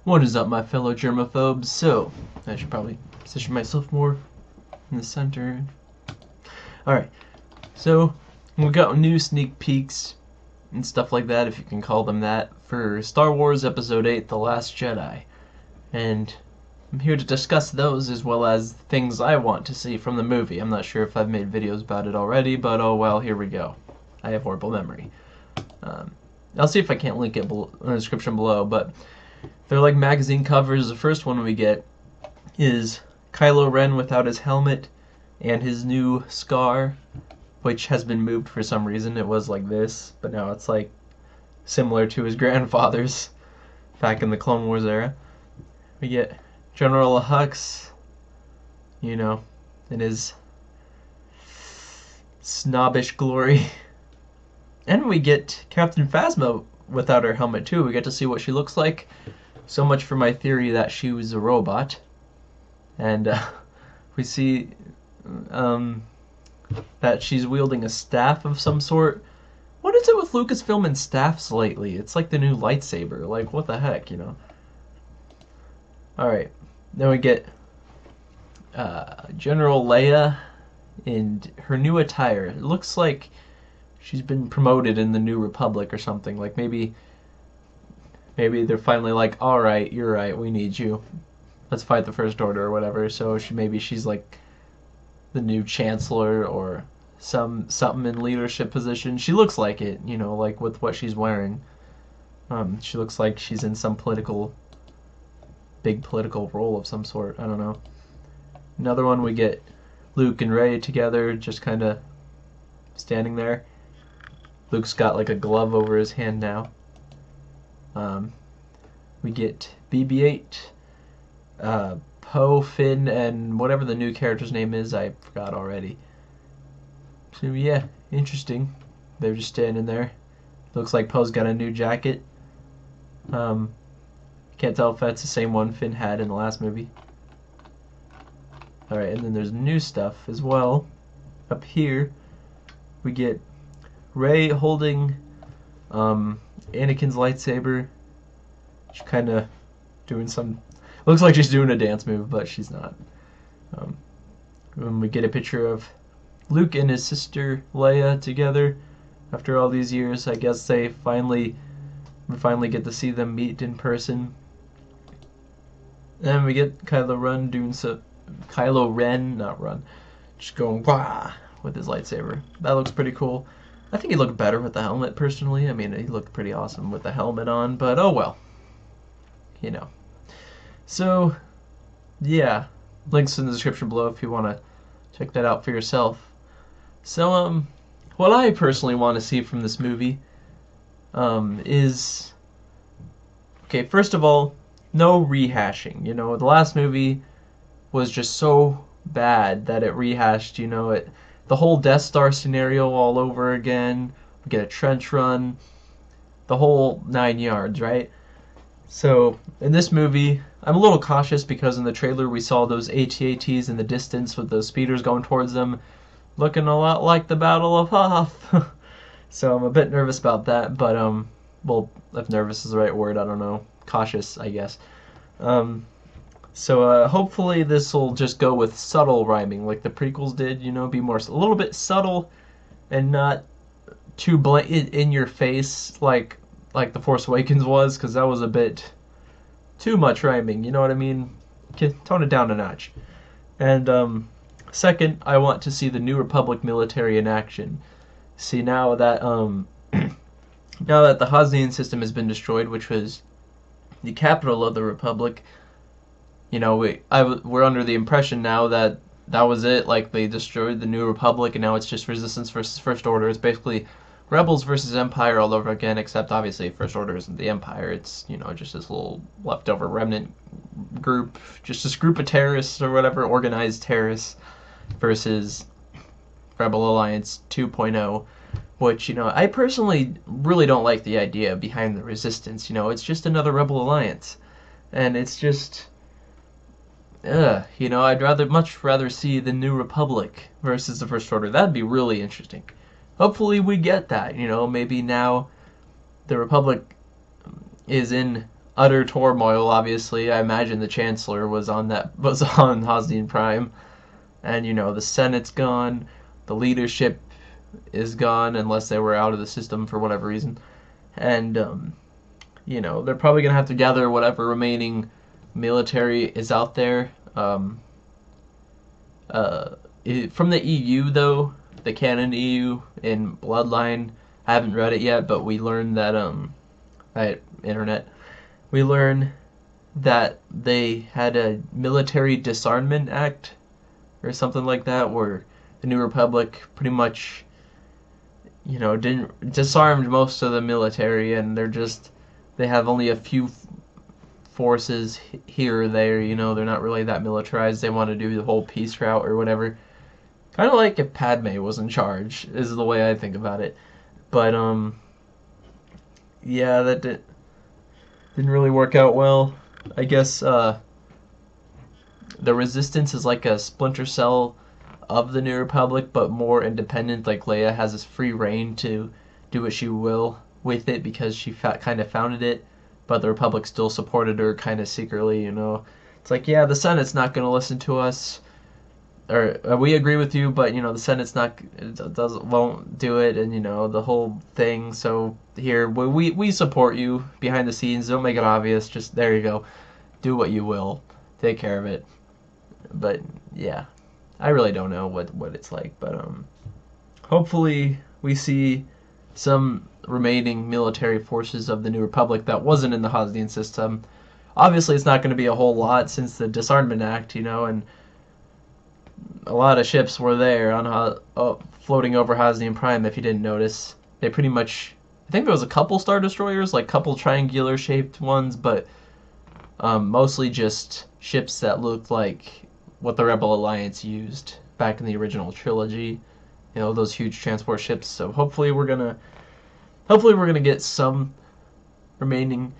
What is up, my fellow germaphobes? So, I should probably position myself more in the center. Alright, so we got new sneak peeks and stuff like that, if you can call them that, for Star Wars Episode 8, The Last Jedi. And I'm here to discuss those as well as things I want to see from the movie. I'm not sure if I've made videos about it already, but oh well, here we go. I have horrible memory. I'll see if I can't link it in the description below, but they're like magazine covers. The first one we get is Kylo Ren without his helmet and his new scar, which has been moved for some reason. It was like this, but now it's like similar to his grandfather's back in the Clone Wars era. We get General Hux, you know, in his snobbish glory. And we get Captain Phasma without her helmet too. We get to see what she looks like. So much for my theory that she was a robot. And we see that she's wielding a staff of some sort. What is it with Lucasfilm and staffs lately? It's like the new lightsaber. Like, what the heck, you know? Alright, then we get General Leia in her new attire. It looks like she's been promoted in the New Republic or something. Like, maybe they're finally like, alright, you're right, we need you. Let's fight the First Order or whatever. So maybe she's like the new Chancellor or something in leadership position. She looks like it, you know, like with what she's wearing. She looks like she's in some big political role of some sort. I don't know. Another one, we get Luke and Rey together, just kind of standing there. Luke's got like a glove over his hand now. We get BB-8, Poe, Finn, and whatever the new character's name is, I forgot already. So yeah, interesting. They're just standing there. Looks like Poe's got a new jacket. Can't tell if that's the same one Finn had in the last movie. Alright, and then there's new stuff as well. Up here, we get Rey holding Anakin's lightsaber. She's kind of doing some... Looks like she's doing a dance move, but she's not. When we get a picture of Luke and his sister Leia together after all these years, I guess we finally get to see them meet in person. And we get Kylo Ren, not run, just going wah with his lightsaber. That looks pretty cool. I think he looked better with the helmet, personally. I mean, he looked pretty awesome with the helmet on, but oh well. You know. So, yeah. Links in the description below if you want to check that out for yourself. So, what I personally want to see from this movie is... Okay, first of all, no rehashing. You know, the last movie was just so bad that it rehashed, you know, the whole Death Star scenario all over again. We get a trench run, the whole 9 yards, right? So, in this movie, I'm a little cautious because in the trailer we saw those AT-ATs in the distance with those speeders going towards them, looking a lot like the Battle of Hoth. So I'm a bit nervous about that, but, well, if nervous is the right word, I don't know. Cautious, I guess. So hopefully this will just go with subtle rhyming, like the prequels did, you know, be a little bit subtle and not too in your face like The Force Awakens was, because that was a bit too much rhyming, you know what I mean? Tone it down a notch. And second, I want to see the New Republic military in action. See, now that now that the Hosnian system has been destroyed, which was the capital of the Republic, you know, we're under the impression now that that was it, like they destroyed the New Republic and now it's just Resistance versus First Order. It's basically Rebels versus Empire all over again, except obviously First Order isn't the Empire. It's, you know, just this little leftover remnant group, just this group of terrorists or whatever, organized terrorists, versus Rebel Alliance 2.0, which, you know, I personally really don't like the idea behind the Resistance. You know, it's just another Rebel Alliance, and it's just... you know, I'd much rather see the New Republic versus the First Order. That'd be really interesting. Hopefully we get that, you know, maybe now the Republic is in utter turmoil. Obviously, I imagine the Chancellor was on Hosnian Prime, and the Senate's gone, the leadership is gone unless they were out of the system for whatever reason, and they're probably gonna have to gather whatever remaining military is out there. From the EU though, the canon EU in Bloodline, I haven't read it yet, but we learned that internet, we learned that they had a military disarmament act or something like that, where the New Republic pretty much, didn't disarmed most of the military, and they have only a few forces here or there. They're not really that militarized. They want to do the whole peace route or whatever. Kind of like if Padme was in charge, is the way I think about it. But yeah, that didn't really work out well. I guess the Resistance is like a splinter cell of the New Republic, but more independent. Like Leia has this free reign to do what she will with it because she kind of founded it, but the Republic still supported her kind of secretly. It's like, yeah, the Senate's not going to listen to us, or we agree with you, but the Senate's won't do it, and the whole thing. So here we support you behind the scenes. Don't make it obvious. Just there you go. Do what you will. Take care of it. But yeah, I really don't know what it's like. But hopefully we see some remaining military forces of the New Republic that wasn't in the Hosnian system. Obviously, it's not going to be a whole lot since the Disarmament Act, and a lot of ships were there on floating over Hosnian Prime. If you didn't notice, they pretty much, I think there was a couple Star Destroyers, like couple triangular shaped ones, but mostly just ships that looked like what the Rebel Alliance used back in the original trilogy. Those huge transport ships. So hopefully we're gonna get some remaining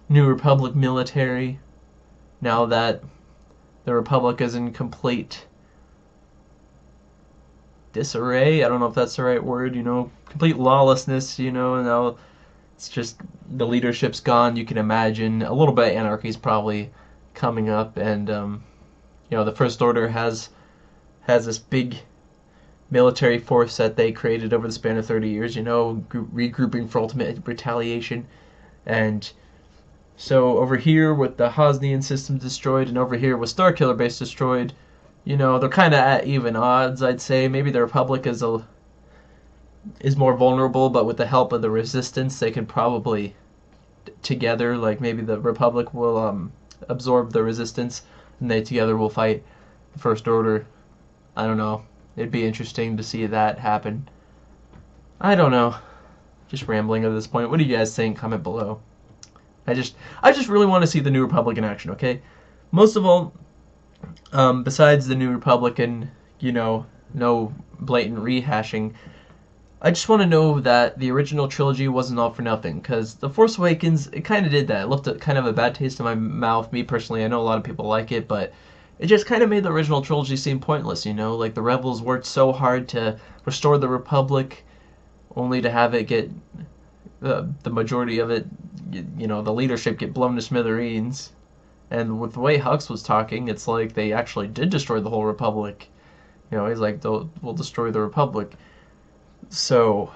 New Republic military now that the Republic is in complete disarray. I don't know if that's the right word. Complete lawlessness. Now it's just the leadership's gone. You can imagine a little bit of anarchy is probably coming up, and the First Order has this big military force that they created over the span of 30 years, regrouping for ultimate retaliation. And so over here with the Hosnian system destroyed, and over here with Starkiller Base destroyed, they're kind of at even odds, I'd say. Maybe the Republic is more vulnerable, but with the help of the Resistance, they can probably together, like maybe the Republic will absorb the Resistance, and they together will fight the First Order. I don't know. It'd be interesting to see that happen. I don't know. Just rambling at this point. What do you guys think? Comment below. I just really want to see the New Republic in action, okay? Most of all, besides the New Republic and, no blatant rehashing, I just want to know that the original trilogy wasn't all for nothing, because The Force Awakens, it kind of did that. It left kind of a bad taste in my mouth. Me personally, I know a lot of people like it, but it just kind of made the original trilogy seem pointless, Like, the Rebels worked so hard to restore the Republic, only to have it get, the majority of it, the leadership get blown to smithereens. And with the way Hux was talking, it's like they actually did destroy the whole Republic. He's like, we'll destroy the Republic. So,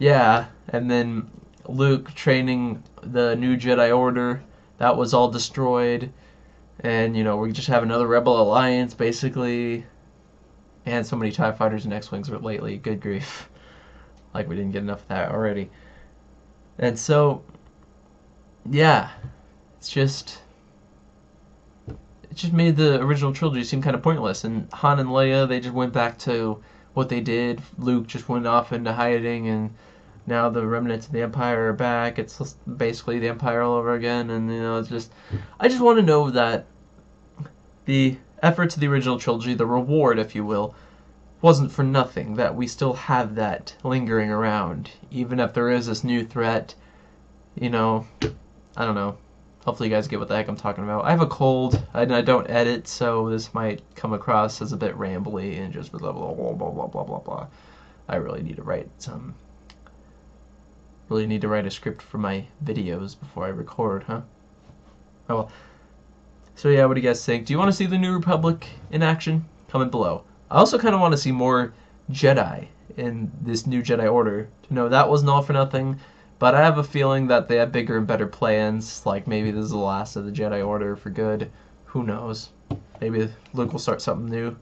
yeah, and then Luke training the new Jedi Order, that was all destroyed. And, we just have another Rebel Alliance, basically. And so many TIE Fighters and X-Wings lately. Good grief. Like we didn't get enough of that already. And so, yeah. It just made the original trilogy seem kind of pointless. And Han and Leia, they just went back to what they did. Luke just went off into hiding, and now the remnants of the Empire are back. It's basically the Empire all over again, and it's just, I just want to know that the efforts of the original trilogy, the reward, if you will, wasn't for nothing. That we still have that lingering around, even if there is this new threat. I don't know. Hopefully you guys get what the heck I'm talking about. I have a cold, and I don't edit, so this might come across as a bit rambly and just blah blah blah blah blah blah blah blah. I really need to write some Really need to write a script for my videos before I record, huh? Oh well. So yeah, what do you guys think? Do you want to see the New Republic in action? Comment below. I also kind of want to see more Jedi in this new Jedi Order. No, that wasn't all for nothing, but I have a feeling that they have bigger and better plans. Like maybe this is the last of the Jedi Order for good. Who knows? Maybe Luke will start something new.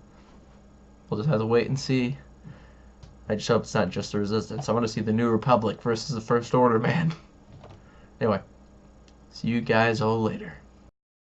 We'll just have to wait and see. I just hope it's not just the Resistance. I want to see the New Republic versus the First Order, man. Anyway, see you guys all later.